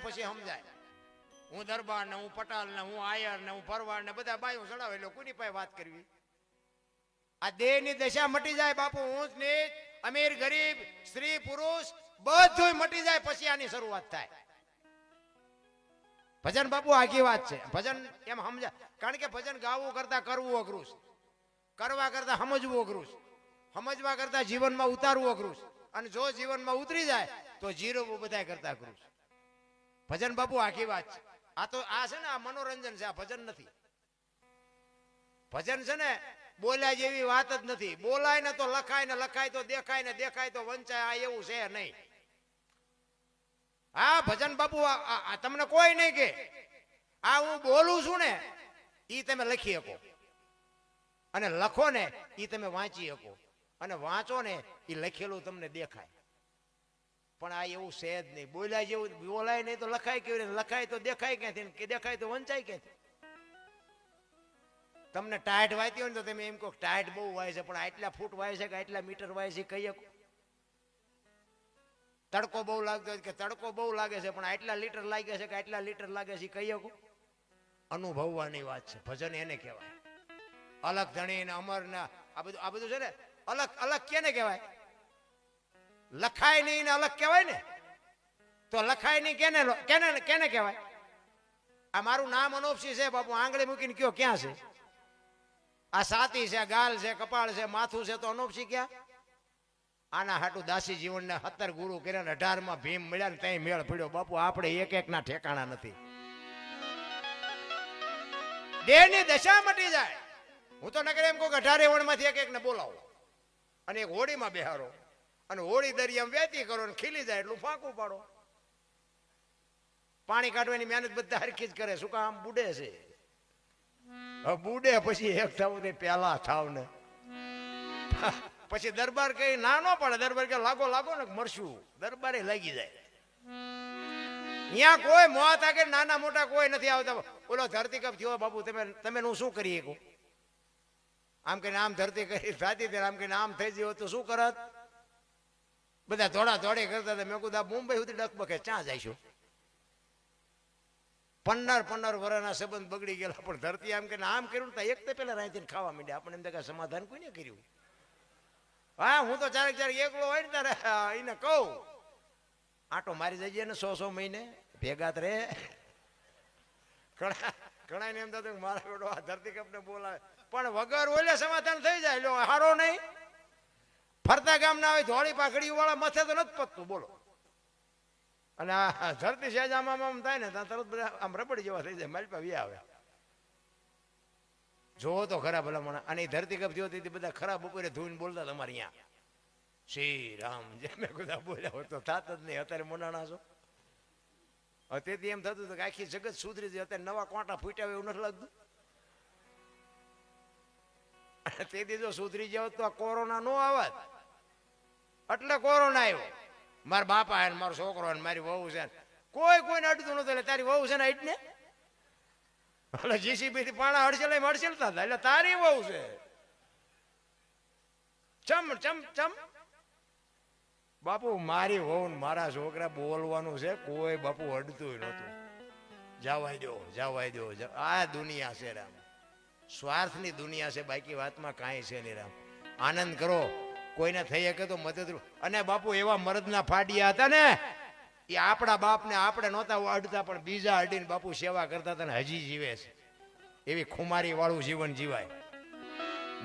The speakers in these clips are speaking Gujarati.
પછી સમજાય. હું દરબાર ને, હું પટાલ ને, હું આયર ને, હું ભરવાડ ને, બધા બાયું ચડાવે એટલે કોની પાસે વાત કરવી? આ દેહ ની દશા મટી જાય બાપુ. ઊંચ નીચ, અમીર ગરીબ, સ્ત્રી પુરુષ બધું મટી જાય પછી આની શરૂઆત થાય. ભજન બાપુ આખી વાત છે. ભજન એમ સમજાય, કારણ કે ભજન ગાવું કરતા કરવું અઘરું છે, કરવા કરતા સમજવું અઘરું છે, સમજવા કરતા જીવનમાં ઉતારવું અઘરું છે, અને જો જીવનમાં ઉતરી જાય તો જીરવવું બધા કરતા અઘરું છે. ભજન બાપુ આખી વાત છે. આ તો આ છે ને, આ મનોરંજન છે, આ ભજન નથી. ભજન છે ને બોલ્યા જેવી વાત જ નથી. બોલાય ને તો લખાય, ને લખાય તો દેખાય, ને દેખાય તો વંચાય. આ એવું છે નહીં. હા ભજન બાપુ તમને કોઈ નહીં કે આ હું બોલું છું ને ઈ તમે લખી શકો, અને લખો ને ઈ તમે વાંચી શકો, અને વાંચો ને ઈ લખેલું તમને દેખાય. પણ આ એવું છે જ નહીં. બોલ્યા જેવું બોલાય નહીં તો લખાય કેવી રીતે? લખાય તો દેખાય ક્યાંથી, કે દેખાય તો વંચાય ક્યાંથી? તમને ટાઈટ વાંચી હોય ને તો તમે એમ કહો ટાઈટ બહુ વાય છે, પણ આટલા ફૂટ વાય છે કે આટલા મીટર વાય છે કહી શકો? તડકો બહુ લાગતો હોય કે તડકો બહુ લાગે છે, પણ આટલા લીટર લાગે છે કે આટલા લીટર લાગે છે કહી શકો? અનુભવવાની વાત છે. ભજન એને કહેવાય. અલગ ધણી ને અમર ને આ બધું છે ને અલગ અલગ કેને કહેવાય? લખાય નહીં ને અલગ કહેવાય ને. તો લખાય નહીં કેને કેને કેને કહેવાય? આ મારું નામ અનોપસી છે બાપુ, આંગળી મૂકીને કયો ક્યાં છે? આ સાતી છે, ગાલ છે, કપાળ છે, માથું છે, તો અનોપસી ક્યાં? આના હાટું દાસી જીવનને 17 ગુરુ કર્યા, 18માં ભીમ મળ્યા ને ત્યાં મેળ પડ્યો બાપુ. આપણે એક એક ના ઠેકાણા નથી. દેહની દશા મટી જાય. હું તો નકર એમ કહું કે 18 વણમાંથી એક એક ને બોલાવો અને એક હોડીમાં બેહારો, અને હોડી દરિયામાં વેતી કરો ને ખીલી જાય એટલું ફાંકું પાડો. પાણી કાઢવાની મહેનત બધા હરખી જ કરે. શું કામ? બુડે છે. બુડે પછી એક થાવ ને પેલા થાવ ને પછી દરબાર કઈ ના ન પડે. દરબાર કે લાગો લાગો ને મરશું. દરબારે લાગી જાય. અહીંયા કોઈ મોત આગળ નાના મોટા કોઈ નથી આવતા. ઓલો ધરતીકપ થયો બાપુ, તમે હું શું કરી શકું? આમ કહીને આમ ધરતી કરી થતી, આમ કહીને આમ થઈ ગયો તો શું કરત? બધા દોડા દોડી કરતા હતા. મેં કીધું મુંબઈ સુધી ડકબકે ક્યાં જઈશું? 15 વર્ષના સંબંધ બગડી ગયેલા, પણ ધરતી આમ કે આમ કર્યું તો એક તો પેલા રાંધીને ખાવા માંડ્યા. આપણે એમ કે સમાધાન કોઈને કર્યું? હા હું તો ચારેક એકલો હોય ને ત્યારે એને કહું આટો મારી જઈએ ને 100 મહિને ભેગા રે. ઘણા ને એમ થતું મારા બેડો આ ધરતીકપ ને બોલાવે, પણ વગર ઓલે સમાધાન થઈ જાય. લો હારો નહીં. ફરતા ગામ ના હોય ધોળી પાઘડી વાળા મથે તો નથી પતતું બોલો. અને આ ધરતી સહેજ આમ થાય ને ત્યાં તરત બધા આમ રબડી જેવા થઈ જાય. માલપા વી આવે. જોવો તો ખરા ભલા મને. અને ધરતીકપ થયો હતી બધા ખરાબ બપોરે ધોઈને બોલતા તમારે અહીંયા શ્રી રામ જે મેં બધા બોલ્યા હોય તો થાત જ નહીં. અત્યારે મોનાણા છો. તેથી એમ થતું હતું કે આખી જગત સુધરી જાય. અત્યારે નવા કોટા ફૂટ્યા એવું નથી લાગતું. તેથી જો સુધરી જાવ તો આ કોરોના નો આવત. એટલે કોરોના આવ્યો. મારા બાપા ને મારો છોકરો ને મારી વહુ છે, કોઈ કોઈને અડતું નતું. એટલે તારી વહુ છે ને એટલે એટલે જીસીબી થી પાણા હડસેલતા હતા. એટલે તારી વહુ છે. ચમ ચમ ચમ બાપુ મારી વહુ ને મારા છોકરા બોલવાનું છે. કોઈ બાપુ અડતું નતું. જવાય દો જવાય દો. આ દુનિયા છે રામ. સ્વાર્થની દુનિયા છે. બાકી વાતમાં કાંઈ છે નહીં રામ. આનંદ કરો. કોઈને થઈ શકે તો મદદરૂપ. અને બાપુ એવા મરદના ફાડિયા હતા ને, એ આપણા બાપને આપણે નહોતા અડતા, પણ બીજા અડીને બાપુ સેવા કરતા હતા ને હજી જીવે છે. એવી ખુમારી વાળું જીવન જીવાય.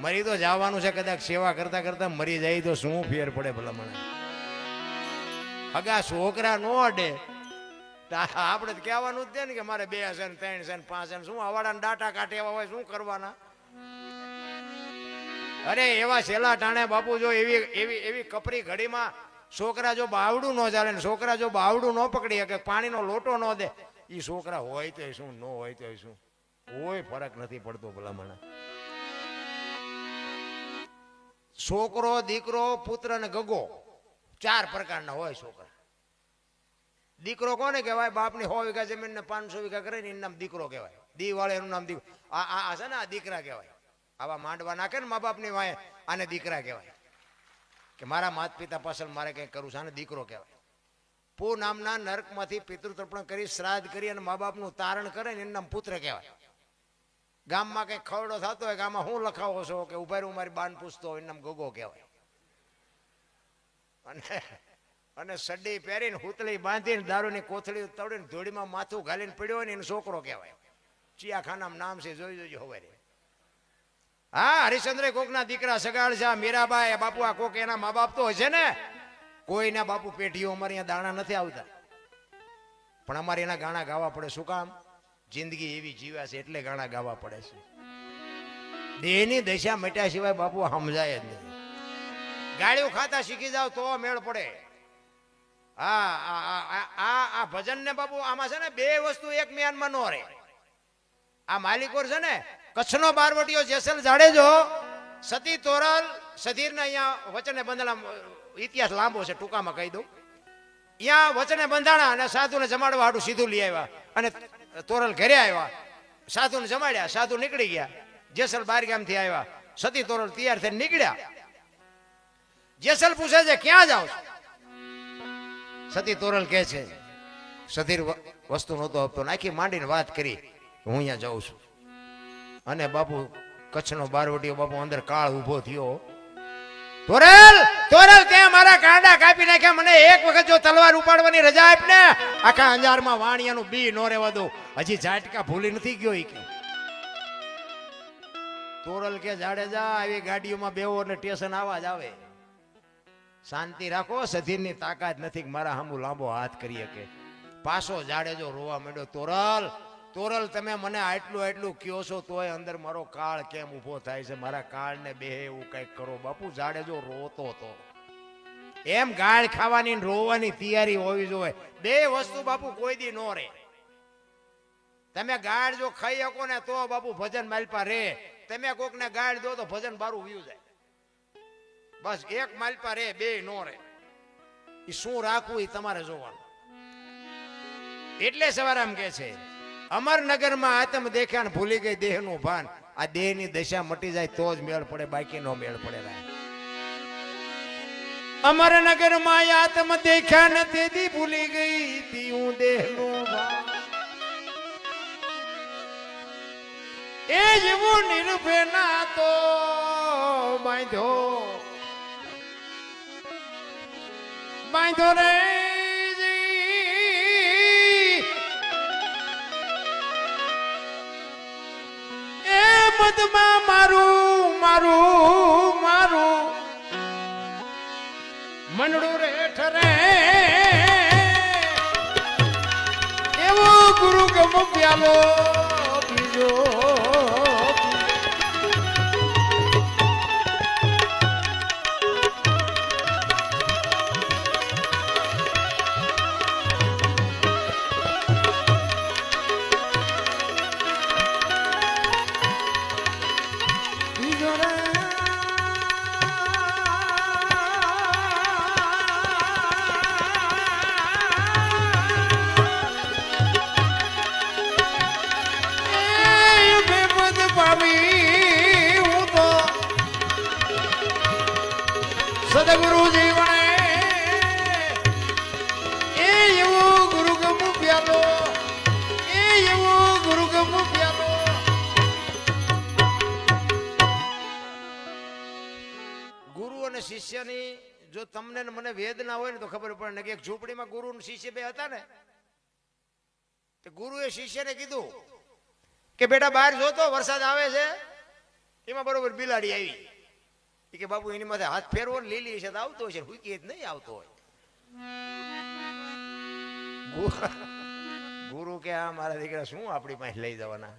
મરી તો જવાનું છે કદાચ. સેવા કરતા કરતા મરી જાય તો શું ફેર પડે ભલા મને? હગા છોકરા નો અડે આપણે તો કહેવાનું જ દે ને કે મારે 2 છે ને 3 છે ને 5 છે. શું અવાડાના ડાટા કાઢે એવા હોય, શું કરવાના? અરે એવા છેલ્લા ટાણે બાપુ જો એવી કપરી ઘડીમાં છોકરા જો બાવડું ન ચાલે ને, છોકરા જો બાવડું ન પકડી શકે, પાણીનો લોટો ન દે, એ છોકરા હોય તો શું, ન હોય તો શું, કોઈ ફરક નથી પડતો ભલા મને. છોકરો, દીકરો, પુત્ર ને ગગો 4 પ્રકારના હોય છોકરા. દીકરો કોને કહેવાય? બાપની 100 વીઘા જમીન ને 500 વીઘા કરે ને એનું નામ દીકરો કહેવાય. દી વાળે એનું નામ દીકરો. આ છે ને આ દીકરા કહેવાય. આવા માંડવા નાખે ને મા બાપની વાય, આને દીકરા કહેવાય. કે મારા માતા પિતા પાછળ મારે કંઈક કરવું છે, આને દીકરો કહેવાય. પૂ નામના નરકમાંથી પિતૃતર્પણ કરી શ્રાદ્ધ કરી અને મા બાપનું તારણ કરે ને એનું નામ પુત્ર કહેવાય. ગામમાં કંઈક ખવડો થતો હોય ગામમાં હું લખાવો છો કે ઉભા રહ્યું મારી બાન પૂછતો હોય એનું નામ ગોગો કહેવાય. અને સડી પહેરીને હુતળી બાંધીને દારૂની કોથળી તળીને ધોળીમાં માથું ઘાલીને પડ્યો હોય ને એનો છોકરો કહેવાય. ચિયાખાનામાં નામ છે, જોઈ જોજો હવે. હા, હરિશ્ચંદ્ર કોકના દીકરા સગાળ છે, મીરાબાઈ બાપુ આ કોક એના મા બાપ તો હોય છે ને. કોઈના બાપુ પેઢીઓ અમારે અહીંયા દાણા નથી આવતા, પણ અમારે એના ગાણા ગાવા પડે. શું કામ? જિંદગી એવી જીવ્યા છે એટલે ગાણા ગાવા પડે છે. દેહની દશા મટ્યા સિવાય બાપુ સમજાય જ નહીં. ગાળીઓ ખાતા શીખી જાવ તો મેળ પડે. આ ભજન ને બાપુ આમાં છે ને બે વસ્તુ એક મ્યાનમાં નો રહે. આ માલિકોર છે ને કચ્છનો બારવટીયો જેસલ જાડેજો સતી તોરલ સધીરને અહીંયા વચને બંધાણા. ઇતિહાસ લાંબો છે, ટૂંકામાં કહી દઉં. અહીંયા વચને બંધાણા અને સાધુને જમાડવા હાટું સીધું લઈ આવ્યા અને તોરલ ઘરે આવ્યા. સાધુને જમાડ્યા, સાધુ નીકળી ગયા. જેસલ બારગામથી આવ્યા, સતી તોરલ તૈયાર થઈને નીકળ્યા. જેસલ પૂછે છે ક્યાં જાવ છો? સતી તોરલ કહે છે સધીર વસ્તુ નહોતો આપતો, નાખી માંડીને વાત કરી હું અહીંયા જાઉં છું. અને બાપુ કચ્છનો બારવટીયો બાપુ અંદર કાળ ઉભો થયો. તોરલ તોરલ તે મારા કાંડા કાપી નાખ્યા, મને એક વખત જો તલવાર ઉપાડવાની રજા આપ ને આખા અંજારમાં વાણિયાનું બી નો રહેવા દો. હજી ઝાટકા ભૂલી નથી ગયો. કે તોરલ કે જાડેજા આવી ગાડીઓમાં બેવો એટલે સ્ટેશન આવાજ આવે. શાંતિ રાખો, સધીરની તાકાત નથી મારા સામું લાંબો હાથ કરી શકે. પાછો જાડેજો રોવા માંડ્યો. તોરલ તોરલ તમે મને આટલું કયો છો તોય અંદર મારો કાળ કેમ ઉભો થાય છે? મારા કાળને બે એવું કઈક કરો. બાપુ જાડેજો રોતો હતો. એમ ગાળ ખાવાની રોવાની તૈયારી હોવી જોઈએ. બે વસ્તુ બાપુ કોઈ દી નો રે. તમે ગાળ જો ખાઈ શકો ને તો બાપુ ભજન માલપા રે. તમે કોકને ગાળ દો તો ભજન બારું વ્યું જાય. બસ એક માલપા રે, બે નો રે. એ શું રાખવું એ તમારે જોવાનું. એટલે સવારામ કે છે અમરનગરમાં આત્મ દેખ્યા ને ભૂલી ગઈ દેહનું ભાન. આ દેહની દશા મટી જાય તો જ મેળ પડે, બાકી નો મેળ પડે. અમરનગરમાં આત્મ દેખ્યા ને તેથી ભૂલી ગઈ તીયું દેહનું ભાન. એ જેવું નિર્ભય ના તો બાંધ્યો બાંધો રે એ મદમાં મારું મારું મારું મનડું રે ઠરે એવો ગુરુ ગમ પ્યાલો બીજો સદગુરુ જીવને એ એવો ગુરુ ગમ પ્યાલો, એ એવો ગુરુ ગમ પ્યાલો. ગુરુ અને શિષ્યની જો તમને ને મને વેદ ના હોય ને તો ખબર પડે કે એક ઝૂંપડીમાં ગુરુ અને શિષ્ય બે હતા ને. ગુરુએ શિષ્યને કીધું કે બેટા બહાર જોતો વરસાદ આવે છે. એમાં બરોબર બિલાડી આવી કે બાપુ એની માથે હાથ ફેરવો ને લીલી છે તો આવતો હોય છે, હુકી જ નહીં આવતો હોય. ગુરુ કે આ મારા દીકરા શું આપણી પાસે લઈ જવાના?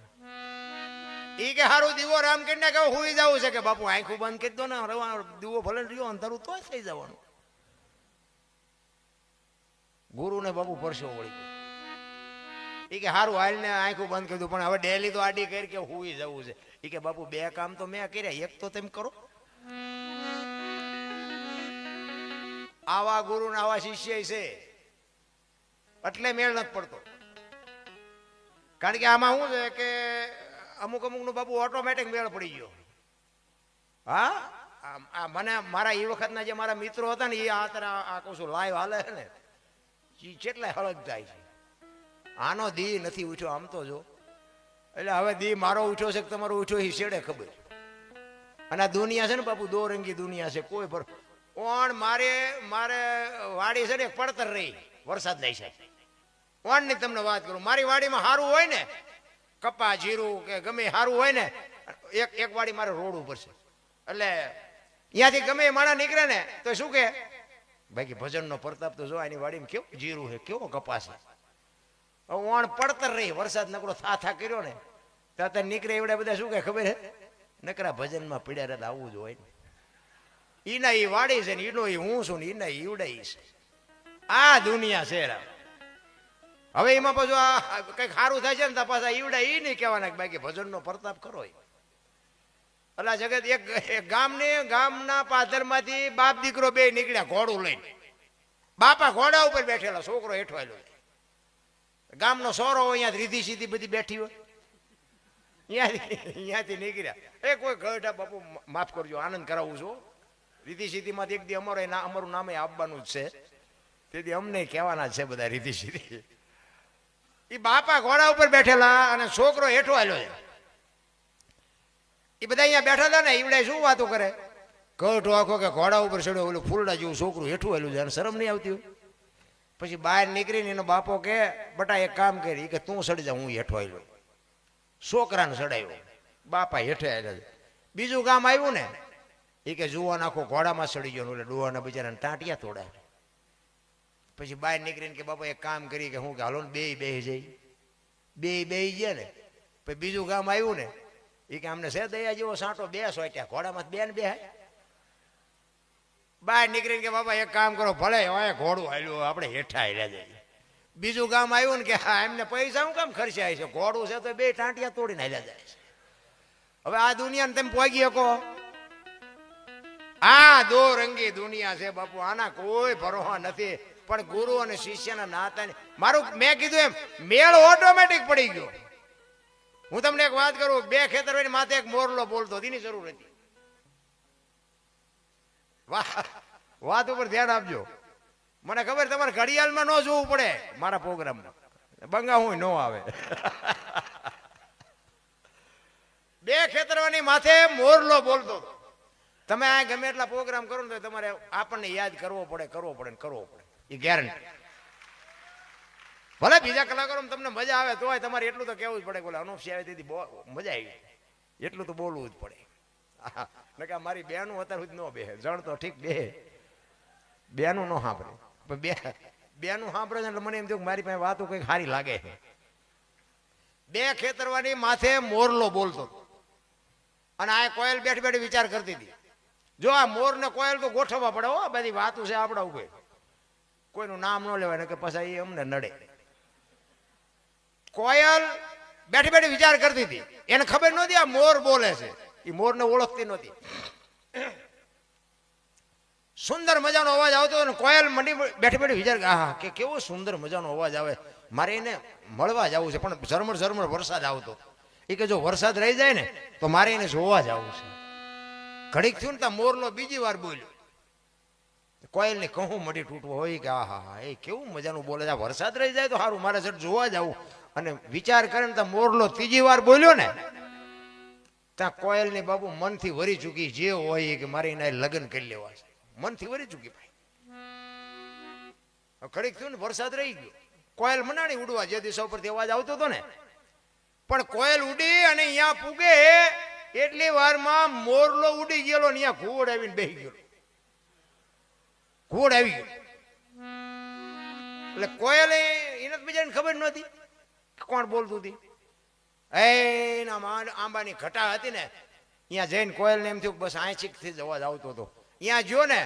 ઈ કે હારું દીવો રામ કરીને કે હુઈ જવું છે. કે બાપુ આંખું બંધ કરી દો ને, દીવો ભલે રહ્યો અંધારું તો થઈ જવાનું. ગુરુ ને બાપુ પરસો વળી ગયો. ઈ કે હારું હાલ ને આંખું બંધ કરી દઉં, પણ હવે ડેલી તો આડી કરી કે હુઈ જવું છે. ઈ કે બાપુ બે કામ તો મેં કર્યા, એક તો તેમ કરો. આવા ગુરુ ને આવા શિષ્ય છે એટલે મેળ નથી પડતો. કારણ કે આમાં શું છે કે અમુક નું બાપુ ઓટોમેટિક મેળ પડી ગયો. હા, મને મારા એ વખતના જે મારા મિત્રો હતા ને એ આ કહું છું લાઈવ હાલે છે ને. કેટલાય હળગ જાય છે. આનો દી નથી ઉઠ્યો આમ તો જો. એટલે હવે દી મારો ઉઠ્યો છે કે તમારો ઉઠ્યો એ છેડે ખબર. અને આ દુનિયા છે ને બાપુ દો રંગી દુનિયા છે. કોઈ પર ઓણ મારે વાડી છે ને પડતર રહી વરસાદ નહીં છે. ઓણ ની તમને વાત કરું, મારી વાડીમાં સારું હોય ને કપા જીરું કે ગમે સારું હોય ને, એક વાડી મારે રોડ ઉપર છે. એટલે અહીંયાથી ગમે માણા નીકળે ને તો શું કે બાકી ભજનનો પ્રતાપ તો જો એની વાડીમાં કેવું જીરું છે, કેવો કપાસ છે. ઓણ પડતર રહી વરસાદ નકરો થા કર્યો ને ત્યાં નીકળે એવડે બધા શું કે ખબર હે નકરા ભજનમાં પીડ્યા રહે આવું જ હોય ને. ઈના ઈ વાડી છે ને ઈનો ઈ હું છું ને ઈના ઈવડાઈ છે. આ દુનિયા છે. હવે એમાં પાછું આ કઈક સારું થાય છે ને તો પાછા ઈવડા ઈ નહીં કહેવાના બાકી ભજનનો પ્રતાપ કરો. અલા જગત એક ગામના પાદરમાંથી બાપ દીકરો બે નીકળ્યા ઘોડું લઈને. બાપા ઘોડા ઉપર બેઠેલા, છોકરો હેઠવાયેલો. ગામનો સોરો અહીંયા રીધી સીધી બધી બેઠી હોય, અહીંયાથી નીકળ્યા. એ કોઈ ગઢા બાપુ માફ કરજો, આનંદ કરાવું છું. રીધી સીધી માંથી એક દી અમારું નામે આપવાનું જ છે, તેથી અમને કહેવાના છે બધા રીધી સીધી. એ બાપા ઘોડા ઉપર બેઠેલા અને છોકરો હેઠવાયેલો છે. એ બધા અહીંયા બેઠા હતા ને ઈવડે શું વાતો કરે કઢો આખો કે ઘોડા ઉપર ચડ્યો ઓલું ફૂલડા જેવું છોકરું હેઠવાયેલું છે અને શરમ નહીં આવતી હોય. પછી બહાર નીકળીને એનો બાપો કે બટા એક કામ કરી કે તું સડી જા, હું હેઠવાયેલો. છોકરાને ચડાવ્યો, બાપા હેઠે. બીજું ગામ આવ્યું ને એ કે જુવાન આખો ઘોડામાં ચડી ગયો, એટલે ડોહાના બિચારાને ટાંટિયા તોડાય. પછી બહાર નીકળીને કે બાપા એક કામ કરી કે હું કે હાલો ને બેહી જઈ. બેહી ગયા ને પછી બીજું ગામ આવ્યું ને એ કે અમને છે દયા જેવો સાંટો બેસો ત્યાં ઘોડામાં બેન બેહાય. બહાર નીકળીને કે બાપા એક કામ કરો ભલે હવે ઘોડું હાલ્યું આપણે હેઠા હાલ્યા જઈએ. બીજું ગામ આવ્યું ને કે હા એમને પૈસા હું કામ ખર્ચાય છે, ઘોડું છે તો બે ટાંટિયા તોડીને હાલ્યા જાય છે. હવે આ દુનિયાને તમે પહોંચી શકો? આ દો રંગી દુનિયા છે બાપુ, આના કોઈ ભરોસા નથી. પણ ગુરુ અને શિષ્યના નાતા મારું મેં કીધું એમ મેળ ઓટોમેટિક પડી ગયો. હું તમને એક વાત કરું, બે ખેતર માથે એક મોરલો બોલતો એની જરૂર હતી. વાત ઉપર ધ્યાન આપજો. મને ખબર તમારે ઘડિયાળમાં ન જોવું પડે મારા પ્રોગ્રામમાં, બંગા હું ન આવે. બે ખેતરવાની માથે મોરલો બોલતો. તમે આ ગમે એટલા પ્રોગ્રામ કરો ને તો તમારે આપણને યાદ કરવો પડે એ ગેરંટી. ભલે બીજા કલાકારો તમને મજા આવે તોય તમારે એટલું તો કેવું જ પડે. બોલે અનુપસિંહ આવે તેથી મજા આવી, એટલું તો બોલવું જ પડે. મારી બેનું અત્યારે સુધી ન બેહે, જણ તો ઠીક બેહે, બેનું ન સાંભળે. બેનું સાંભળે એટલે મને એમ થયું મારી પાસે વાતો કંઈક સારી લાગે. બે ખેતરવાની માથે મોરલો બોલતો અને આ કોયલ બેઠી બેઠી વિચાર કરતી હતી, જો આ મોર ને કોયલ તો ગોઠવવા પડે. હો બધી વાતો છે આપણા ઉપર, કોઈનું નામ ન લેવાય ને કે પછી એ અમને નડે. કોયલ બેઠી બેઠી વિચાર કરતી હતી, એને ખબર નહોતી આ મોર બોલે છે, એ મોરને ઓળખતી નહોતી. સુંદર મજાનો અવાજ આવતો અને કોયલ મંડી બેઠી બેઠી વિચાર હા કે કેવો સુંદર મજાનો અવાજ આવે, મારે એને મળવા જવું છે. પણ ઝરમર વરસાદ આવતો. એ કે જો વરસાદ રહી જાય ને તો મારે એને જોવા જવું છે. ઘડીક થયું ને ત્યાં મોરલો બીજી વાર બોલ્યો. કોયલ ને કહું મડી તૂટવો હોય કે હા એ કેવું મજાનું બોલે છે, વરસાદ રહી જાય તો સારું, મારે સર જોવા જવું. અને વિચાર કરે ને ત્યાં મોરલો ત્રીજી વાર બોલ્યો ને ત્યાં કોયલ ની બાબુ મનથી વરી ચૂકી, જે હોય કે મારે એના લગ્ન કરી લેવા છે, મનથી વરી ચૂકી ભાઈ. ઘડીક થયું ને વરસાદ રહી ગયો, કોયલ મનાણી ઉડવા, જે દિશા ઉપરથી અવાજ આવતો હતો ને. પણ કોયલ ઉડી અને અહીંયા પૂગે એટલી વારમાં મોરલો ઉડી ગયેલો ને અહીંયા ઘોડ આવીને બેસી ગયો. ઘોડ આવી ગયો એટલે કોયલ એને બીજાને ખબર નહોતી કોણ બોલતું હતી. એના આંબાની ઘટા હતી ને અહીંયા જઈને કોયલ ને એમ થયું બસ આંચીકથી જ અવાજ આવતો હતો. અહીંયા જો ને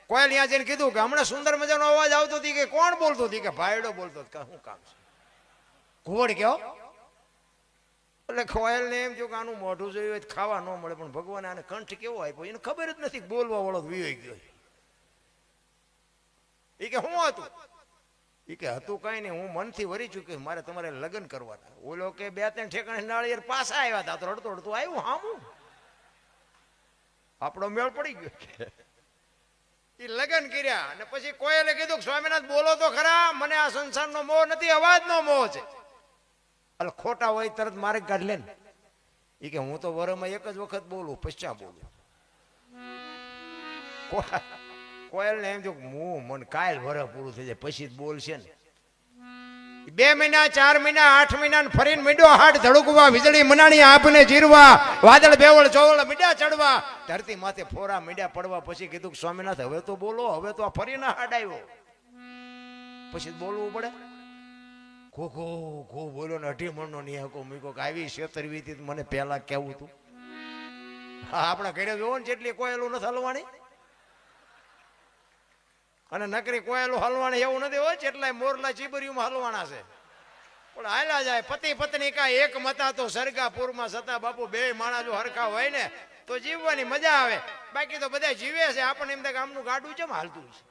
કોયલ અહીંયા જઈને કીધું કે હમણાં સુંદર મજાનો અવાજ આવતો હતી, કે કોણ બોલતો હતી, કે ભાઈડો બોલતો હતો. શું કામ છે ઘોડ કેવો? એટલે કોયલ ને એમ થયું કે આનું મોઢું જોયું હોય ખાવા ન મળે, પણ ભગવાન આને કંઠ કેવો આપ્યો એને ખબર જ નથી, બોલવા વાળો વિયો ગયો. એ કે શું હતું? એ કે હતું કઈ નહીં, હું મનથી વરી ચૂક્યો, મારે તમારે લગ્ન કરવાના. ઓલો કે બે ત્રણ ઠેકાણે નાળિયેર પાછા આવ્યા હતા તો રડતો રડતો આવ્યું હામું, આપણો મેળ પડી ગયો. એ લગ્ન કર્યા અને પછી કોયલે કીધું સ્વામિનાથ બોલો તો ખરા, મને આ સંસારનો મોહ નથી, અવાજનો મોહ છે. એટલે ખોટા હોય તરત મારે કાઢ લે ને. એ કે હું તો વરમાં એક જ વખત બોલું, પશ્ચા બોલું. કોયલ ને એમ જો હું મને કાલ વર પૂરું થઈ જાય પછી જ બોલશે ને. 2 મહિના 4 મહિના 8 મહિના ફરીને મીડો હાટ ધડકવા, વીજળી મનાણી આપને જીરવા, વાદળ બેવળ ચોવળ મીડા ચડવા, ધરતી માથે ફોરા મીડા પડવા. પછી કીધું સ્વામિનાથ હવે તો બોલો, હવે તો આ ફરીને હાડ આવ્યો, પછી બોલવું પડે. ઘો બોલો ને 18 મણનો નિહાકો મૂકો કે આવી છેતરવી હતી મને પહેલા કેવું તું. હા આપણા ઘરે જોવો ને જેટલી કોયલું નથી હલવાણી, અને નકરી કોયલું હલવાણી એવું નથી હોય, એટલાય મોરલા ચીબરીઓમાં હલવાના છે. પણ હાલા જાય પતિ પત્ની કા એક મતા તો સરગાપુરમાં સતા બાપુ, 2 માણા જો હરખા હોય ને તો જીવવાની મજા આવે. બાકી તો બધા જીવે છે, આપણને એમ થાય કે આમનું ગાડું કેમ હાલતું છે.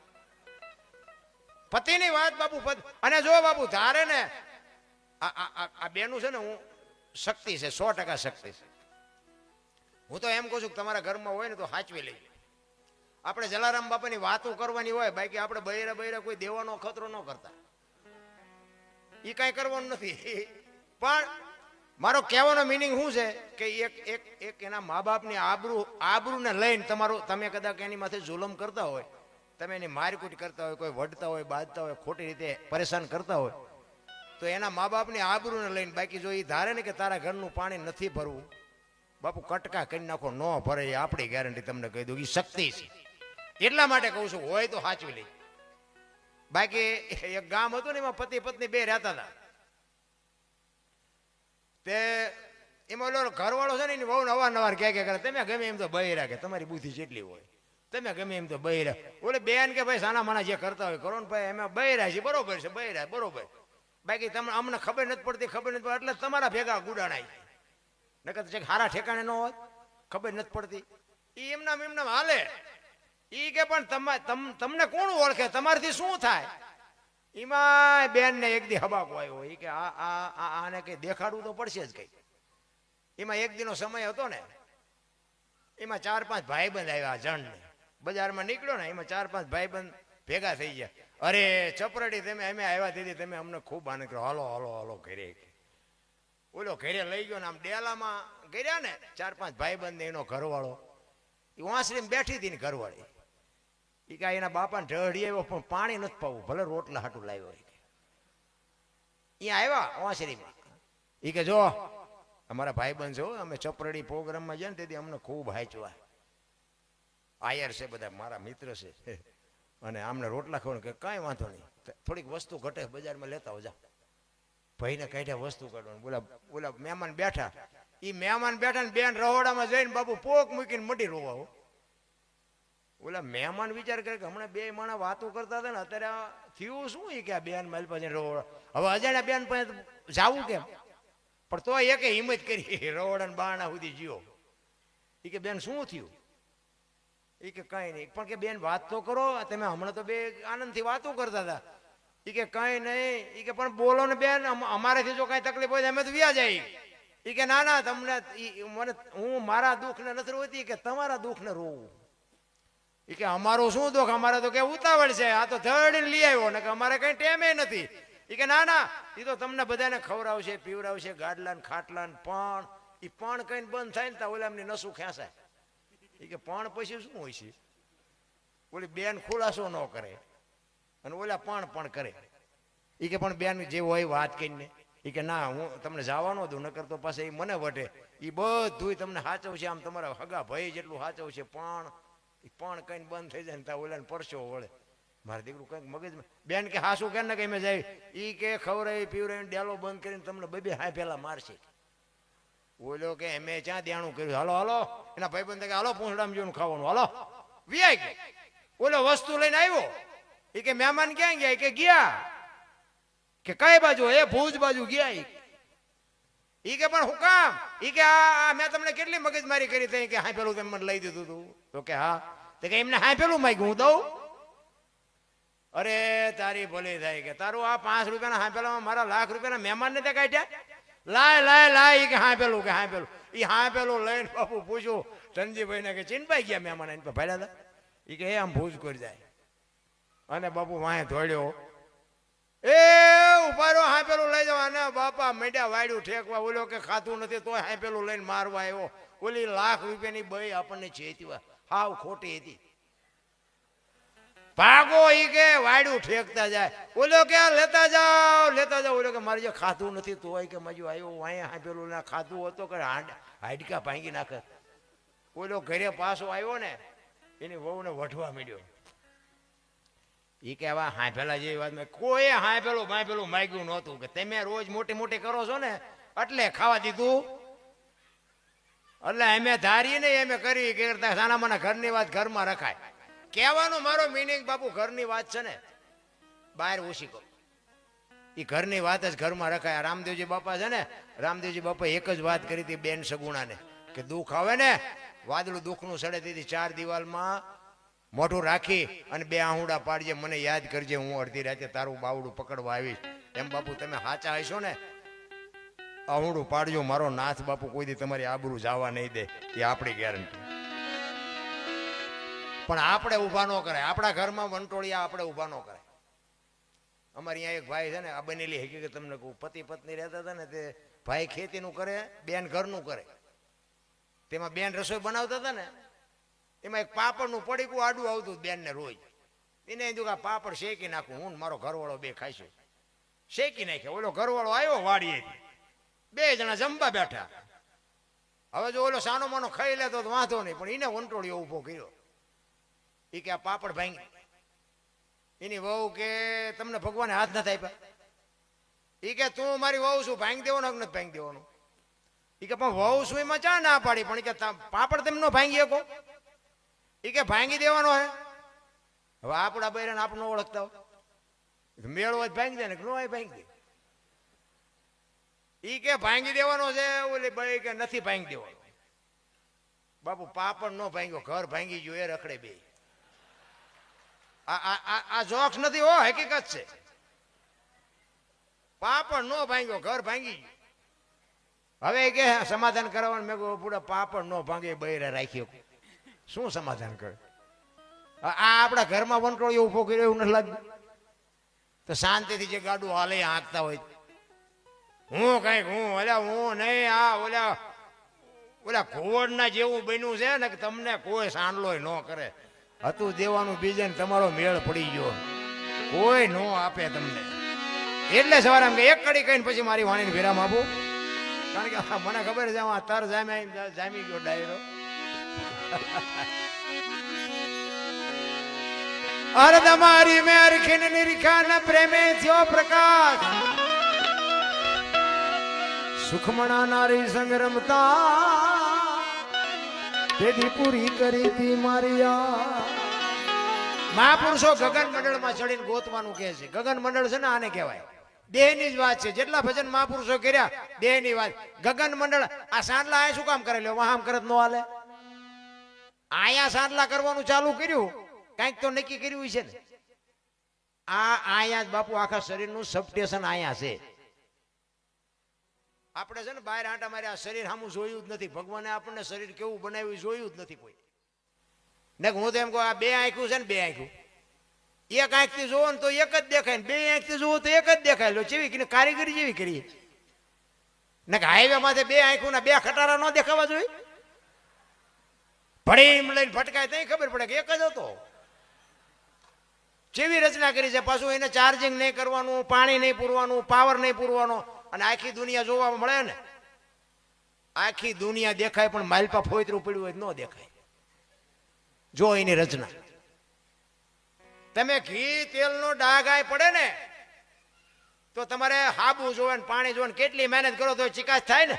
પતિની વાત બાપુ. અને જો બાપુ ધારે ને આ બેનું છે ને, હું શક્તિ છે, 100% શક્તિ છે. હું તો એમ કહું છું કે તમારા ઘરમાં હોય ને તો સાચવી લઈ. આપણે જલારામ બાપાની વાતો કરવાની હોય, બાકી આપણે બૈરા કોઈ દેવાનો ખતરો ન કરતા, એ કાંઈ કરવાનું નથી. પણ મારો કહેવાનો મિનિંગ શું છે કે એક એના મા બાપની આબરૂને લઈને તમે કદાચ એની માથે જુલમ કરતા હોય, તમે એની મારકૂટ કરતા હોય, કોઈ વઢતા હોય, બાંધતા હોય, ખોટી રીતે પરેશાન કરતા હોય, તો એના મા બાપની આબરૂને લઈને. બાકી જો એ ધારે ને કે તારા ઘરનું પાણી નથી ભરવું, બાપુ કટકા કરી નાખો, ન ભરે એ આપણી ગેરંટી તમને કહી દઉં, એ શક્તિ છે. એટલા માટે કહું છું હોય તો સાચવી લઈ. બાકી એક ગામ હતું ને, એમાં પતિ પત્ની 2 રહેતા હતા. તે એમાં ઓલો ઘરવાળો છે ને એની બહુ અવારનવાર કહે કરે તમે ગમે એમ તો બૈરા, કે તમારી બુદ્ધિ જેટલી હોય તમે ગમે એમ તો બૈરા. ઓલે બેન કે ભાઈ સાના માના જે કરતા હોય કરો ને ભાઈ, એમાં બૈરા છે, બરોબર છે, બૈરા બરોબર. બાકી તમને અમને ખબર નથી પડતી, એટલે તમારા ભેગા ગુડાણાય. નકર હારા ઠેકાણે ન હોત, ખબર નથી પડતી, એ એમના હાલે. ઈ કે પણ તમને કોણ ઓળખે, તમારથી શું થાય. એમાં બેન ને એક દી હબાકો આવ્યો, એ કે આને કઈ દેખાડવું તો પડશે જ કઈ. એમાં એક દીનો સમય હતો ને, એમાં 4-5 ભાઈબંધ આવ્યા. જણ બજારમાં નીકળ્યો ને, એમાં 4-5 ભાઈબંધ ભેગા થઈ ગયા. અરે ચપરડી તમે અમે આવ્યા દીધી, તમે અમને ખૂબ આનંદ કર્યો, હાલો હાલો હાલો ઘરે. ઓલો ઘરે લઈ ગયો ને, આમ ડેલામાં ગયા ને 4-5 ભાઈબંધ ને એનો ઘરવાળો, એ વાંસળીમાં બેઠી હતી ને ઘરવાળી. એ કાંઈ એના બાપાને ઢળી આવ્યો, પણ પાણી નથી પાવું, ભલે રોટલા હાટું લાવ્યો. અહીંયા આવ્યા વાંસળીમાં. એ કે જો અમારા ભાઈબંધ છો, અમે ચપરડી પ્રોગ્રામમાં જાય ને તેથી અમને ખૂબ હાચવા, આયર છે બધા મારા મિત્ર છે, અને આમને રોટલા ખવડાવે. કે કાંઈ વાંધો નહીં, થોડીક વસ્તુ ઘટે બજારમાં લેતા હો જા. ભાઈને કાઢ્યા વસ્તુ કાઢવાનું. બોલા મહેમાન બેઠા, એ મહેમાન બેઠા ને બેન રહોડામાં જઈને બાપુ પોક મૂકીને મટી રોવા. ઓલા મહેમાન વિચાર કરે કે હમણાં 2 માણા વાતો કરતા હતા ને, અત્યારે થયું શું એ કે આ બેન મારી પાસે રહોડા, હવે અજાણ્યા બેન પાસે જાવું કેમ. પણ તો એકે હિંમત કરી રહોડા ને બારણા સુધી જીવો. એ કે બેન શું થયું. એ કે કાંઈ નહીં. પણ કે બેન વાત તો કરો, તમે હમણાં તો 2 આનંદથી વાતો કરતા હતા. એ કે કાંઈ નહીં. એ કે પણ બોલો ને બેન, અમારાથી જો કાંઈ તકલીફ હોય અમે તો વ્યા જાય. એ કે ના તમને મને હું મારા દુઃખને નથી રોતી, કે તમારા દુઃખને રોવું. એ કે અમારું શું દુઃખ, અમારે તો કે ઉતાવળ છે, આ તો ધડીને લઈ આવ્યો ને, કે અમારે કઈ ટેમે નથી. એ કે ના એ તો તમને બધાને ખવડાવશે પીવડાવશે, ગાડલા ને ખાટલા ને. પણ એ પણ કઈ બંધ થાય ને તો ઓલા એમની નસું ખેંચાય. એ કે પણ પછી શું હોય છે, ઓલી બેન ખુલાસો ન કરે અને ઓલા પણ કરે. એ કે પણ બેન જે હોય વાત કહીને. એ કે ના હું તમને જવાનો દઉં, નકર તો પાસે એ મને વટે. એ બધું તમને સાચવશે, આમ તમારા હગા ભાઈ જેટલું સાચવશે. પણ કઈ બંધ થઈ જાય ને ત્યાં ઓલાને પરસો વળે. મારે દીકરું કંઈક મગજમાં. બેન કે હા શું કે ને કઈ મેં જાય. એ કે ખવડાવી પીવડાવીને ડેલો બંધ કરીને તમને 2 હાય પેલા મારશે. ઓલો કે અમે ક્યાં દેણું કર્યું, હાલો હાલો. એના ભાઈબંધ કે હાલો પૂંછડામાં જોઈને ખાવાનું, હાલો વિયાઈ ગયા. ઓલો વસ્તુ લઈને આવ્યો. એ કે મહેમાન ક્યાં ગયા. કે ગયા. કે કઈ બાજુ. એ ભુજ બાજુ ગયા. એ કે પણ હું કામ. એ કે આ મેં તમને કેટલી મગજમારી કરી હતી, કે હા પેલું તમે મને લઈ દીધું હતું. તો કે હા. તો કે એમને હા પેલું માંગ્યું હું દઉં. અરે તારી ભલી થાય, કે તારું આ 5 રૂપિયાના હા પેલા મારા લાખ રૂપિયાના મહેમાન ને ત્યાં કાઢ્યા. લાય કે હા પેલું. એ હા પેલું લઈને બાપુ પૂછ્યું ધનજીભાઈ ને, કે ચિનભાઈ ગયા મહેમાન એને ભાડ્યા હતા. એ કે આમ ભૂજ કરી જાય અને બાપુ વાંહે ધોડ્યો એ ઉભારો હા પેલું લઈ જાવ અને બાપા મેડ્યા વાડ્યું ઠેકવા ઓલો કે ખાતું નથી તો હા પેલું લઈને મારવા આવ્યો ઓલી ₹1,00,000 બઈ આપણને ચેતવા હાવ ખોટી હતી ભાગો ઈ કે વાડ્યું ઠેકતા જાય ઓલો કે લેતા જાઓ ઓલો કે મારે જે ખાતું નથી તો કે મજો આવ્યો અહીંયા હા પેલું ના ખાતું હતો કે હાડકા ભાંગી નાખે ઓલો ઘરે પાછો આવ્યો ને એની વહુને વઢવા માંડ્યો એ કે આવા હાંફેલા જેવી વાત કોઈ હાંફેલું માગ્યું નહોતું કે તમે રોજ મોટી મોટી કરો છો ને એટલે ખાવા દીધું એટલે અમે ધારીએ ને એમ કરી કરતા સાનામાના ઘરની વાત ઘરમાં રખાય કહેવાનો મારો મિનિંગ બાપુ ઘરની વાત છે ને બહાર ઓછી કરો એ ઘરની વાત જ ઘરમાં રખાય રામદેવજી બાપા છે ને રામદેવજી બાપા એક જ વાત કરી હતી બેન સગુણાને કે દુઃખ આવે ને વાદળું દુઃખનું સડે દીધી 4 દિવાલમાં મોઢું રાખી અને 2 આહુડા પાડજે મને યાદ કરજે હું અડધી રાતે તારું બાવડું પકડવા આવીશ એમ બાપુ તમે સાચા હશો ને આહુડું પાડજો મારો નાથ બાપુ કોઈ દી તમારી આબરૂ જવા નહીં દે એ આપણી ગેરંટી પણ આપણે ઊભા ન કરાય આપણા ઘરમાં વંટોળિયા આપણે ઊભા ન કરાય અમારે અહીંયા એક ભાઈ છે ને આ બનેલી હકીકત તમને કહું પતિ પત્ની રહેતા હતા ને તે ભાઈ ખેતીનું કરે બેન ઘરનું કરે તેમાં બેન રસોઈ બનાવતા હતા ને એમાં એક પાપડનું પડીકું આડું આવતું બેનને રોજ એને કીધું કે પાપડ શેકી નાખું હું મારો ઘરવાળો બે ખાઈશું શેકી નાખ્યો ઓલો ઘરવાળો આવ્યો વાડીએ 2 જણા જમવા બેઠા હવે જો ઓલો સાનો માનો ખાઈ લેતો તો વાંધો નહીં પણ એને વંટોળિયો ઊભો કર્યો એ કે આ પાપડ ભાંગી એની વહુ કે તમને ભગવાને હાથ નથી આપ્યા એ કે તું મારી વહુ શું ભાંગી દેવાનો કે નથી ભાંગી દેવાનું એ કે પણ વહુ શું એમાં ચા ના પાડી પણ કે પાપડ તેમ નો ભાંગી શકો એ કે ભાંગી દેવાનો હે હવે આપણા બૈરાને આપણે ઓળખતા હોય મેળો હોય ભાંગી દે ને નો હોય ભાંગી દે એ કે ભાંગી દેવાનો છે ઓલી ભાઈ કે નથી ભાંગી દેવાનો બાપુ પાપડ નો ભાંગ્યો ઘર ભાંગી ગયો એ રખડે બે આ જોક્સ નથી હો હકીકત છે પાપડ નો ભાંગ્યો ઘર ભાંગી ગયું હવે કે સમાધાન કરવાનું મેં કહ્યું પૂરા પાપડ નો ભાંગે બૈરા રાખ્યો શું સમાધાન કરે આ આપણા ઘરમાં વંટોળિયો ઉભો કર્યો એવું નથી લાગ્યું તો શાંતિથી જે ગાડું હાલે હાંકતા હોય હું કઈક હું નહીં આ ઓલા ઘોડના જેવું બન્યું છે ને કે તમને કોઈ સાંડલોય ન કરે હતું દેવાનું બીજે તમારો મેળ પડી ગયો કોઈ નો આપે તમને એટલે સવારે એમ કે એક કડી કહીને પછી મારી વાણીને વિરામ આપું કારણ કે મને ખબર છે આ તર જામી ગયો ડાયરો અરે તમારી મેર ખીન નિરીખાના પ્રેમે થયો પ્રકાશ સુખમણા નારી સંગ રમતા પેઢી પૂરી કરી હતી મારિયા મહાપુરુષો ગગન મંડળમાં ચડીને ગોતવાનું કહે છે ગગન મંડળ છે ને આને કહેવાય દેહની જ વાત છે જેટલા ભજન મહાપુરુષો કર્યા દેહની વાત ગગન મંડળ આ સાંડલા આ શું કામ કરે લ્યો વહામ કરત નો હાલે આયા સાંડલા કરવાનું ચાલુ કર્યું કંઈક તો નક્કી કર્યું છે ને આયા જ બાપુ આખા શરીરનું સબસ્ટેશન આયા છે આપણે છે ને બહાર આંટા મારે આ શરીર સામું જોયું જ નથી ભગવાને આપણને શરીર કેવું બનાવ્યું જોયું જ નથી કોઈ ને હું તો એમ કહું આ 2 આંખું છે ને 2 આંખું એક આંખથી જોવો ને તો એક જ દેખાય ને 2 આંખથી જોવો તો એક જ દેખાય લો જેવી કારીગરી જેવી કરીએ ને હાઈવે માથે 2 આંખું ના 2 ખટારા ન દેખાવા જોઈએ ભડીમ લઈને ભટકાય તો ખબર પડે કે એક જ હતો જેવી રચના કરી છે પાછું એને ચાર્જિંગ નહીં કરવાનું પાણી નહીં પૂરવાનું પાવર નહીં પૂરવાનો અને આખી દુનિયા જોવા મળે ને આખી દુનિયા દેખાય પણ માલપા ફોતરું પડ્યું હોય ન દેખાય જો એની રચના તમે ઘી તેલનો ડાઘાય પડે ને તો તમારે હાબુ જોવે ને પાણી જોવે ને કેટલી મહેનત કરો તો ચિકાસ થાય ને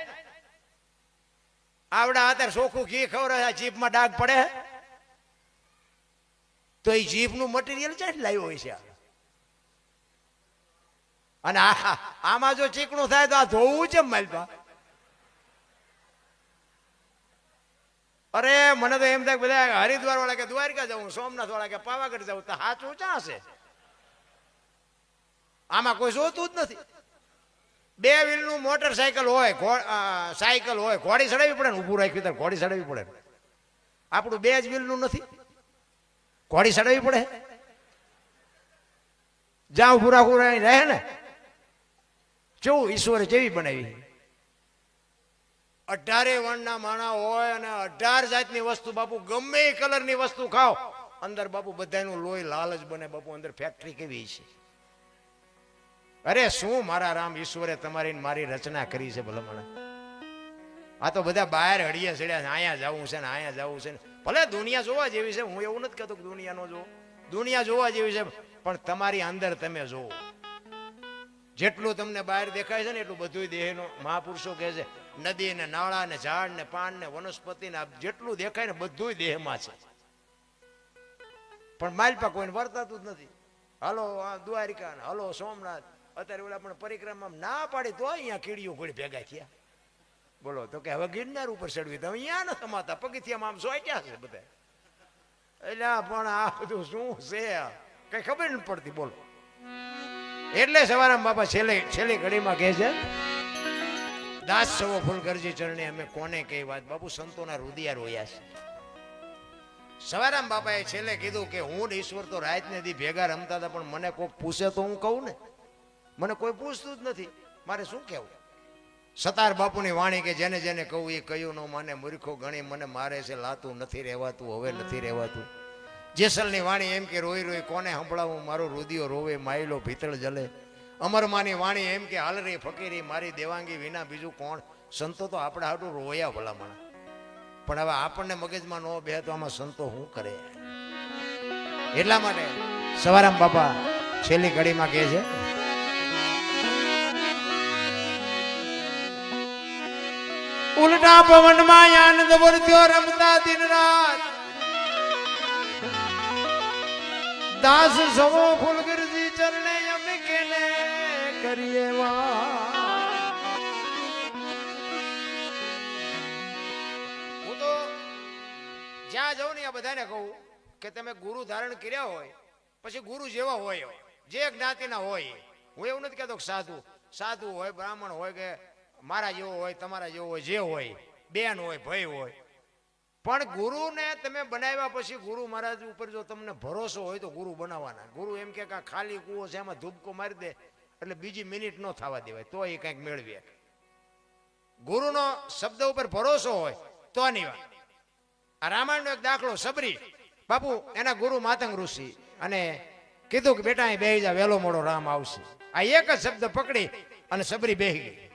આવડા અત્યારે ચોખ્ખું ઘી ખવડાવે જીભમાં ડાઘ પડે તો એ જીભનું મટીરિયલ ક્યાંથી લાવ્યો હોય છે અને આમાં જો ચીકણું થાય તો આ ધોવું છે માલપા અરે મને તો એમ થાય બધા હરિદ્વાર વાળા કે દ્વારકા જવું સોમનાથ વાળા કે પાવાગઢ જવું તો સાચું ક્યાં હશે આમાં કોઈ જોતું જ નથી 2 વ્હીલનું મોટરસાયકલ હોય સાયકલ હોય ઘોડી ચડાવવી પડે ને ઊભું રાખ્યું તો ઘોડી ચડાવવી પડે આપણું 2 જ વ્હીલનું નથી ઘોડી ચડાવવી પડે જ્યાં પૂરા પૂરા રહે ને કેવું ઈશ્વરે કેવી બનાવી 18 વર્ણના માણા હોય અને 18 જાતની વસ્તુ બાપુ ગમે એ કલરની વસ્તુ ખાઓ અંદર બાપુ બધાનું લોહી લાલ જ બને બાપુ અંદર ફેક્ટરી કેવી છે અરે શું મારા રામ ઈશ્વરે તમારી મારી રચના કરી છે ભલામણ આ તો બધા બહાર હળીએ ચડ્યા છે અહીંયા જવું છે ને અહીંયા જવું છે ને ભલે દુનિયા જોવા જેવી છે હું એવું નથી કહેતો કે દુનિયા નો જોવો દુનિયા જોવા જેવી છે પણ તમારી અંદર તમે જોવો જેટલું તમને બહાર દેખાય છે ને એટલું બધું દેહનો મહાપુરુષો કહે છે નદી ને નાળા ને ઝાડ ને પાન ને વનસ્પતિ ને જેટલું દેખાય ને બધું દેહમાં છે પણ માલપા કોઈને વર્તાતું જ નથી હાલો દ્વારિકા હાલો સોમનાથ અત્યારે ઓલા પણ પરિક્રમા ના પાડી તો અહીંયા કીડીઓ કોઈ ભેગા થયા બોલો તો કે હવે ગિરનાર ઉપર ચડવી તો અહીંયા ન સમાતા પગથિયામાં આમ સોટ્યા છે બધા એટલે પણ આ બધું શું છે કઈ ખબર નથી પડતી બોલો એટલે સવારામ બાપા છેલ્લી ઘડીમાં કહે છે દાસ સવો ફૂલ ગરજી ચરણે અમે કોને કઈ વાત બાપુ સંતોના રુદિયા રોયા છે સવારામ બાપાએ છેલ્લે કીધું કે હું ઈશ્વર તો રાત ને દી ભેગા રમતા હતા પણ મને કોઈ પૂછે તો હું કહું ને મને કોઈ પૂછતું જ નથી મારે શું કહેવું સતાર બાપુની વાણી કે જેને જેને કહું એ કહ્યું ન માને મૂર્ખો ગણી મને મારે છે લાતું નથી રહેવાતું હવે નથી રહેવાતું જેસલની વાણી એમ કે રોઈ રોઈ કોને સંભળાવું મારો રુદિયો રોવે માયલો ભીતળ જલે અમરમાની વાણી એમ કે હાલ રે ફકીરી મારી દેવાંગી વિના બીજું કોણ સંતો તો આપણે હાટું રોયા ભલામણ પણ હવે આપણને મગજમાં ન બે તો આમાં સંતો શું કરે એટલા માટે સવારામ બાપા છેલ્લી ઘડીમાં કહે છે ઉલટા પવનમાં આનંદ વર્ત્યો રમતા દિન રાત દાસ સવો ફૂલગીરજી ચરણે અમે કેને કરીએ હું તો જ્યાં જાઉં ને આ બધાને કહું કે તમે ગુરુ ધારણ કર્યા હોય પછી ગુરુ જેવા હોય જે જ્ઞાતિના હોય હું એવું નથી કહેતો સાધુ હોય બ્રાહ્મણ હોય કે મારા જેવો હોય તમારા જેવો હોય જે હોય બેન હોય ભાઈ હોય પણ ગુરુને તમે બનાવ્યા પછી ગુરુ મહારાજ ઉપર જો તમને ભરોસો હોય તો ગુરુ બનાવવાના ગુરુ એમ કે ખાલી કૂવો છે એમાં ધૂપકો મારી દે એટલે બીજી મિનિટ ન થવા દેવાય તો એ કંઈક મેળવીએ ગુરુનો શબ્દ ઉપર ભરોસો હોય તો ની વાત આ રામાયણનો એક દાખલો સબરી બાપુ એના ગુરુ માતંગ ઋષિ અને કીધું કે બેટા અહીં બેહી જા વહેલો મોડો રામ આવશે આ એક જ શબ્દ પકડી અને સબરી બેહી ગઈ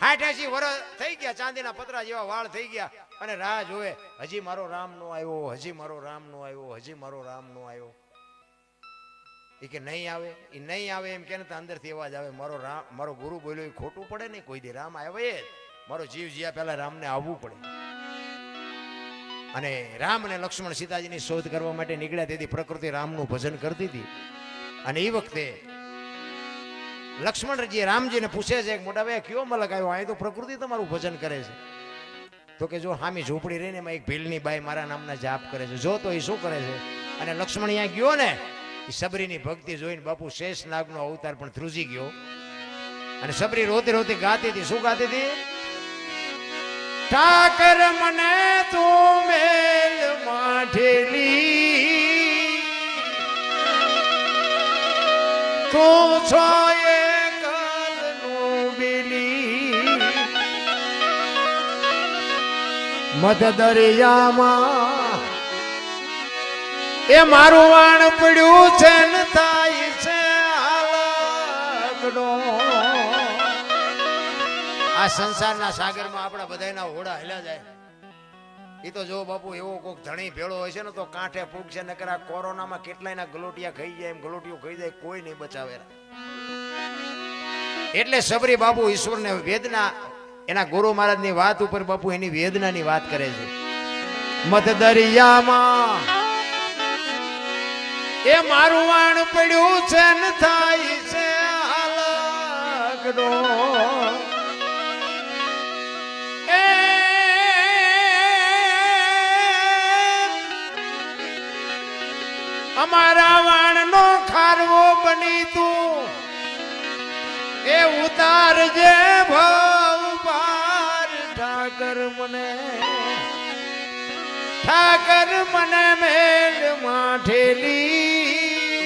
60-80 વર્ષ થઈ ગયા ચાંદીના પતરા જેવા વાળ થઈ ગયા અને રાહ જોવે હજી મારો રામ નો આવ્યો હજી મારો રામ નો આવ્યો હજી મારો રામ નો આવ્યો એ કે નહીં આવે એમ કે અંદરથી અવાજ આવે મારો ગુરુ બોલ્યો એ ખોટું પડે નહીં કોઈ દે રામ આવે મારો જીવ જ્યાં પહેલા રામને આવવું પડે અને રામ અને લક્ષ્મણ સીતાજીની શોધ કરવા માટે નીકળ્યા તેથી પ્રકૃતિ રામનું ભજન કરતી હતી અને એ વખતે લક્ષ્મણજી રામજીને પૂછે છે મોટા ભાઈ કયો મલક આવ્યો અહીં તો પ્રકૃતિ તમારું ભજન કરે છે તો કે જો હામી ઝૂંપડી રહીને એમાં એક ભીલની બાઈ મારા નામના જાપ કરે છે જો તો એ શું કરે છે અને લક્ષ્મણ અહીંયા ગયો ને એ સબરીની ભક્તિ જોઈને બાપુ શેષ નાગનો અવતાર પણ ધ્રુજી ગયો અને સબરી રોતી રોતી ગાતી હતી શું ગાતી હતી ઠાકર મને તું મેલ માઠેલી તું છો મધ દરિયામાં એ મારું વાણ પડ્યું છે ને થાય છે હાલકડો આ સંસારના સાગરમાં આપણા બધાના હોડા હેલા જાય એ તો જો બાપુ એવો કોઈક ધણી ભેળો હોય છે ને તો કાંઠે પૂગશે નકર આ કોરોનામાં કેટલાયના ગલોટિયા ખાઈ જાય એમ ગલોટિયું ખાઈ જાય કોઈ નહીં બચાવે એટલે સબરી બાપુ ઈશ્વરને વેદના એના ગુરુ મહારાજની વાત ઉપર બાપુ એની વેદનાની વાત કરે છે મધ દરિયામાં એ મારું વાણ પડ્યું છે ને થાય છે હાલકડો એ અમારા વાણનો ખારવો બની તું એ ઉતારજે ભવ પાર ઠાકર મને ઠાકર મને મેલ માઠેલી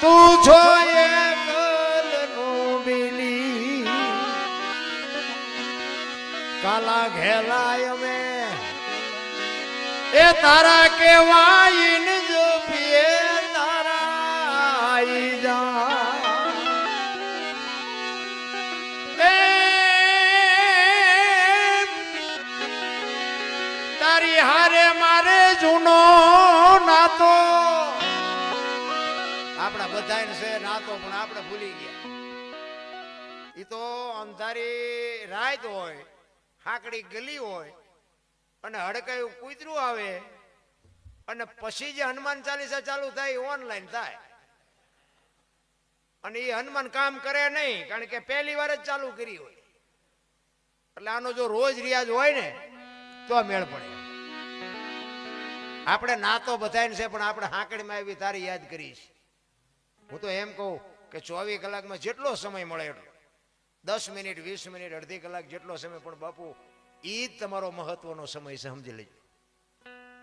તું છો એકલનો બિલી કાલા ઘેલાય અમે એ તારા કેવાય ને જો પીએ તારા આઈ જા એ તારી હારે મારે જૂનો નાતો આપણા બધાને છે નાતો પણ આપણે ભૂલી ગયા ઈ તો અંધારી રાત હોય હાકડી ગલી હોય અને હડકાયું કૂતરું આવે અને પછી જે હનુમાન ચાલીસા ચાલુ થાય ઓનલાઈન થાય અને એ હનુમાન કામ કરે નહીં કારણ કે પહેલી વાર જ ચાલુ કરી હોય એટલે આનો જો રોજ રિયાઝ હોય ને તો મેળ પડે આપણે નાતો બધાને છે પણ આપણે હાંકડીમાં આવી તારી યાદ કરીશ હું તો એમ કહું કે 24 કલાકમાં જેટલો સમય મળે એટલો 10 મિનિટ 20 મિનિટ અડધી કલાક જેટલો સમય પણ બાપુ ઈ જ તમારો મહત્વનો સમય છે સમજી લેજો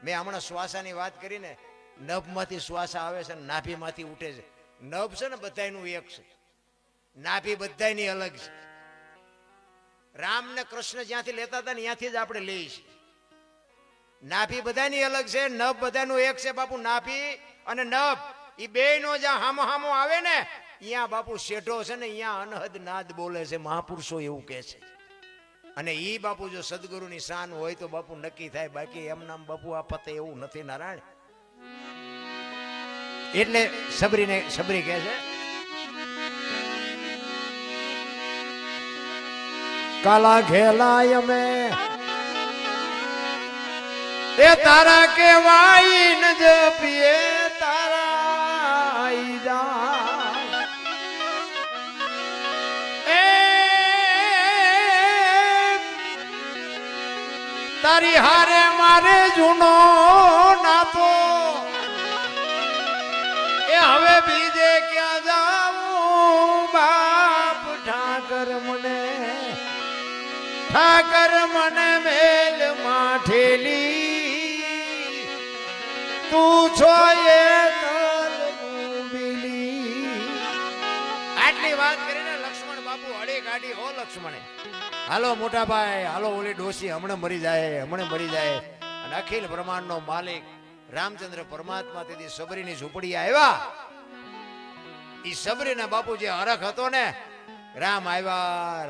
મેં હમણાં શ્વાસાની વાત કરીને નભમાંથી શ્વાસ આવે છે નાભીમાંથી ઉઠે છે નભ છે ને બધાયનું એક છે નાભી બધાયની અલગ છે રામ ને કૃષ્ણ જ્યાંથી લેતા હતા ને ત્યાંથી જ આપણે લઈએ છીએ નાભી બધાની અલગ છે નભ બધાનું એક છે બાપુ નાભી અને નભ ઈ બેયનો જ્યાં હામો હામો આવે ને અહીંયા બાપુ શેઠો છે ને અહીંયા અનહદ નાદ બોલે છે મહાપુરુષો એવું કહે છે અને ઈ બાપુ જો સદગુરુની શાન હોય તો બાપુ નક્કી થાય બાકી એમ નામ બાપુ આ પતે એવું નથી નારાયણ એટલે સબરી કહે છે કાલા ઘેલાય અમે એ તારા કેવાય ન જપીએ તારા આઈ જા એ તારી હારે મારે જૂનો નાતો એ હવે બીજે ક્યાં જાઉં બાપ ઠાકર મને મેલ માઠેલી તું છો આટલી વાત કરીને લક્ષ્મણ બાપુ હળી કાઢી હો લક્ષ્મણે હાલો મોટા ભાઈ હાલો ઓલી ડોસી હમણાં મરી જાય અને અખિલ બ્રહ્માંડનો માલિક રામચંદ્ર પરમાત્મા તેથી સબરીની ઝૂંપડી આવ્યા ઈ સબરીના બાપુ જે હરખ હતો ને રામ આવ્યા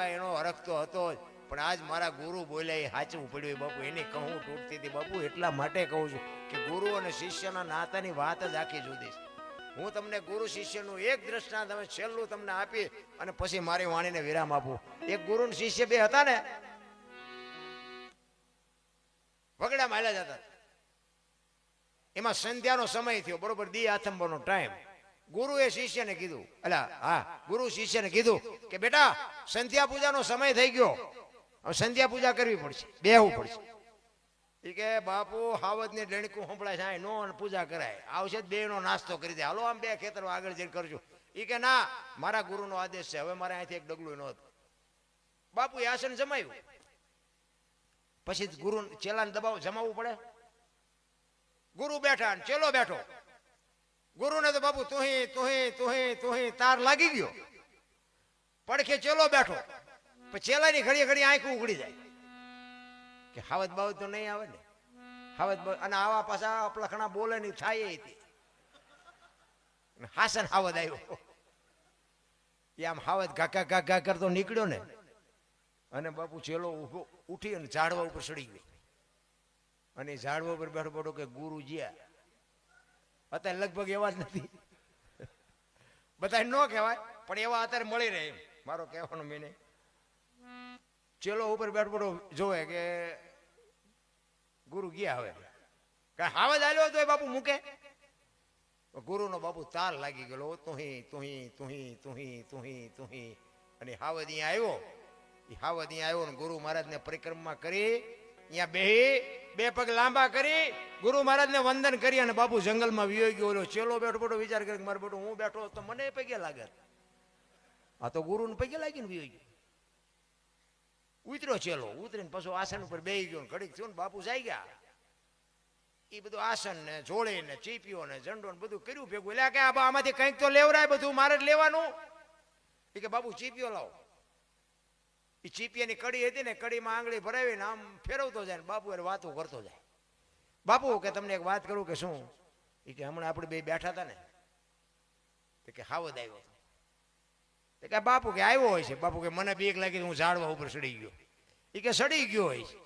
એનો હરખ તો હતો જ પણ આજ મારા ગુરુ બોલ્યા એ સાચું પડ્યું બાપુ એની કહું તૂટતી હતી બાપુ એટલા માટે કહું છું કે ગુરુ અને શિષ્યના નાતાની વાત જ આખી જુદી છે હું તમને ગુરુ શિષ્યનું એક દ્રષ્ટાંત તમે છેલ્લું તમને આપી અને પછી મારી વાણીને વિરામ આપું એક ગુરુ અને શિષ્ય બે હતા ને વગડા માલ્યા જતા એમાં સંધ્યાનો સમય થયો બરોબર દી આથંબરનો ટાઈમ ગુરુએ શિષ્યને કીધું ગુરુ શિષ્યને કીધું કે બેટા સંધ્યા પૂજાનો સમય થઈ ગયો હવે સંધ્યા પૂજા કરવી પડશે બેહવું પડશે એ કે બાપુ હાવજની ડણકું સંભળાય છે નો પૂજા કરાય આવશે બે નો નાસ્તો કરી દે હાલો આમ બે ખેતર આગળ જઈને કરજો એ કે ના મારા ગુરુનો આદેશ છે હવે મારે અહીંથી એક ડગલું નહોતું બાપુ આસન જમાયું પછી ગુરુ ચેલાને જમાવવું પડે ગુરુ બેઠા ચેલો બેઠો ગુરુને તો બાપુ તુહી તાર લાગી ગયો પડખે ચેલો બેઠો પછી ચેલાની ઘડી આંખ ઉઘડી જાય કે હાવત બાવત તો નહીં આવે ને હાવત અને આવા પાછા અપલખણા બોલે ની થાય હાસન હાવત આવ્યો એ આમ હાવત ઘા કરતો નીકળ્યો ને અને બાપુ ચેલો ઉઠી અને ઝાડવા ઉપર ચડી ગયો અને ઝાડવા ઉપર બેઠો બેઠો કે ગુરુ જ્યા અત્યારે લગભગ એવા જ નથી બધા ન કહેવાય પણ એવા અત્યારે મળી રહે મારો કહેવાનો મેને ચેલો ઉપર બેઠો બેઠો જોવે કે ગુરુ ગયા હવે કારણ હાવજ આવ્યો તો એ બાપુ મૂકે ગુરુનો બાપુ તાર લાગી ગયેલો તુહી અને હાવજ અહીંયા આવ્યો ને ગુરુ મહારાજને પરિક્રમા કરી અહીંયા બે પગ લાંબા કરી ગુરુ મહારાજને વંદન કરી અને બાપુ જંગલમાં વિયો ગયો ચેલો બેઠો વિચાર કરી મારો બેટો હું બેઠો તો મને પગે લાગે આ તો ગુરુને પગે લાગીને વિયો ગયો ઉતર્યો ચેલો, ઉતરીને પાછો આસન ઉપર બેહી ગયો, ઘડીક થયું ને બાપુ જાય ગયા. એ બધું આસન ને જોડે ને ચીપીઓ ને ઝંડો ને બધું કર્યું ભેગું. એટલે કે આમાંથી કંઈક તો લેવરાય, બધું મારે જ લેવાનું. એ કે બાપુ ચીપીઓ લાવો. એ ચીપિયાની કડી હતી ને, કડીમાં આંગળી ભરાવીને આમ ફેરવતો જાય ને બાપુ એને વાતો કરતો જાય. બાપુ કે તમને એક વાત કરું કે શું? એ કે હમણાં આપણે બે બેઠા હતા ને, કે હાવદ આવ્યો હતો. કે બાપુ કે આવ્યો હોય છે. બાપુ કે મને બીક લાગી, હું ઝાડવા ઉપર સડી ગયો. એ કે સડી ગયો હોય છે.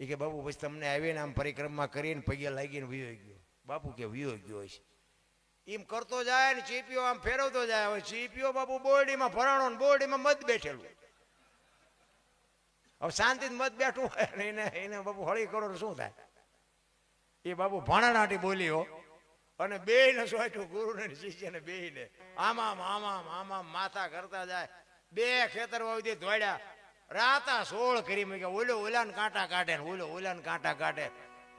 એ કે બાપુ પછી તમને આવીને આમ પરિક્રમા કરીને પગે લાગીને વિયો ગયો. બાપુ કે વિયો ગયો હોય છે. એમ કરતો જાય ને ચીપીઓ આમ ફેરવતો જાય. હવે ચીપીઓ બાપુ બોરડીમાં ભરાણો ને બોરડીમાં મત બેઠેલું. હવે શાંતિ મત બેઠું હોય ને એને બાપુ હળી કરો તો શું થાય? એ બાપુ ભાણાનાટી બોલ્યો અને બે ને સોચ્યું, ગુરુ ને શિષ્ય ને બે ને આમામ આમામ આમામ માથા કરતા જાય. બે ખેતર વાવી દોડ્યા, રાતા 16 કરી મૂક્યા. ઓલો ઓલા ને કાંટા કાઢે ને ઓલો ઓલા ને કાંટા કાઢે.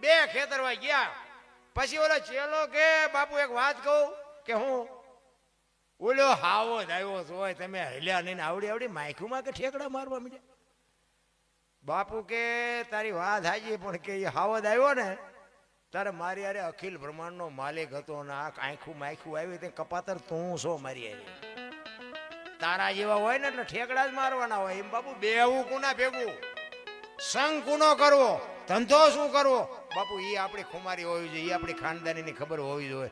બે ખેતર વાઈ ગયા. પછી ઓલો ચેલો કે બાપુ એક વાત કહું કે હું ઓલો હાવો જ આવ્યો હોય, તમે હલ્યા નહીં આવડી આવડી માયખુમાં કે ઠેકડા મારવા માંડ્યા. બાપુ કે તારી વાત હાજી, પણ કે એ હાવદ આવ્યો ને તારે મારી અરે અખિલ બ્રહ્માંડનો માલિક હતો ને આ આંખું માયખું આવી તે કપાતર તું છો મારી અરે. તારા જેવા હોય ને એટલે ઠેકડા જ મારવાના હોય. એમ બાપુ બેવું કુના ભેગું, સંગ કુનો કરવો, ધંધો શું કરવો? બાપુ એ આપણી ખુમારી હોવી જોઈએ, એ આપણી ખાનદાનીની ખબર હોવી જોઈએ.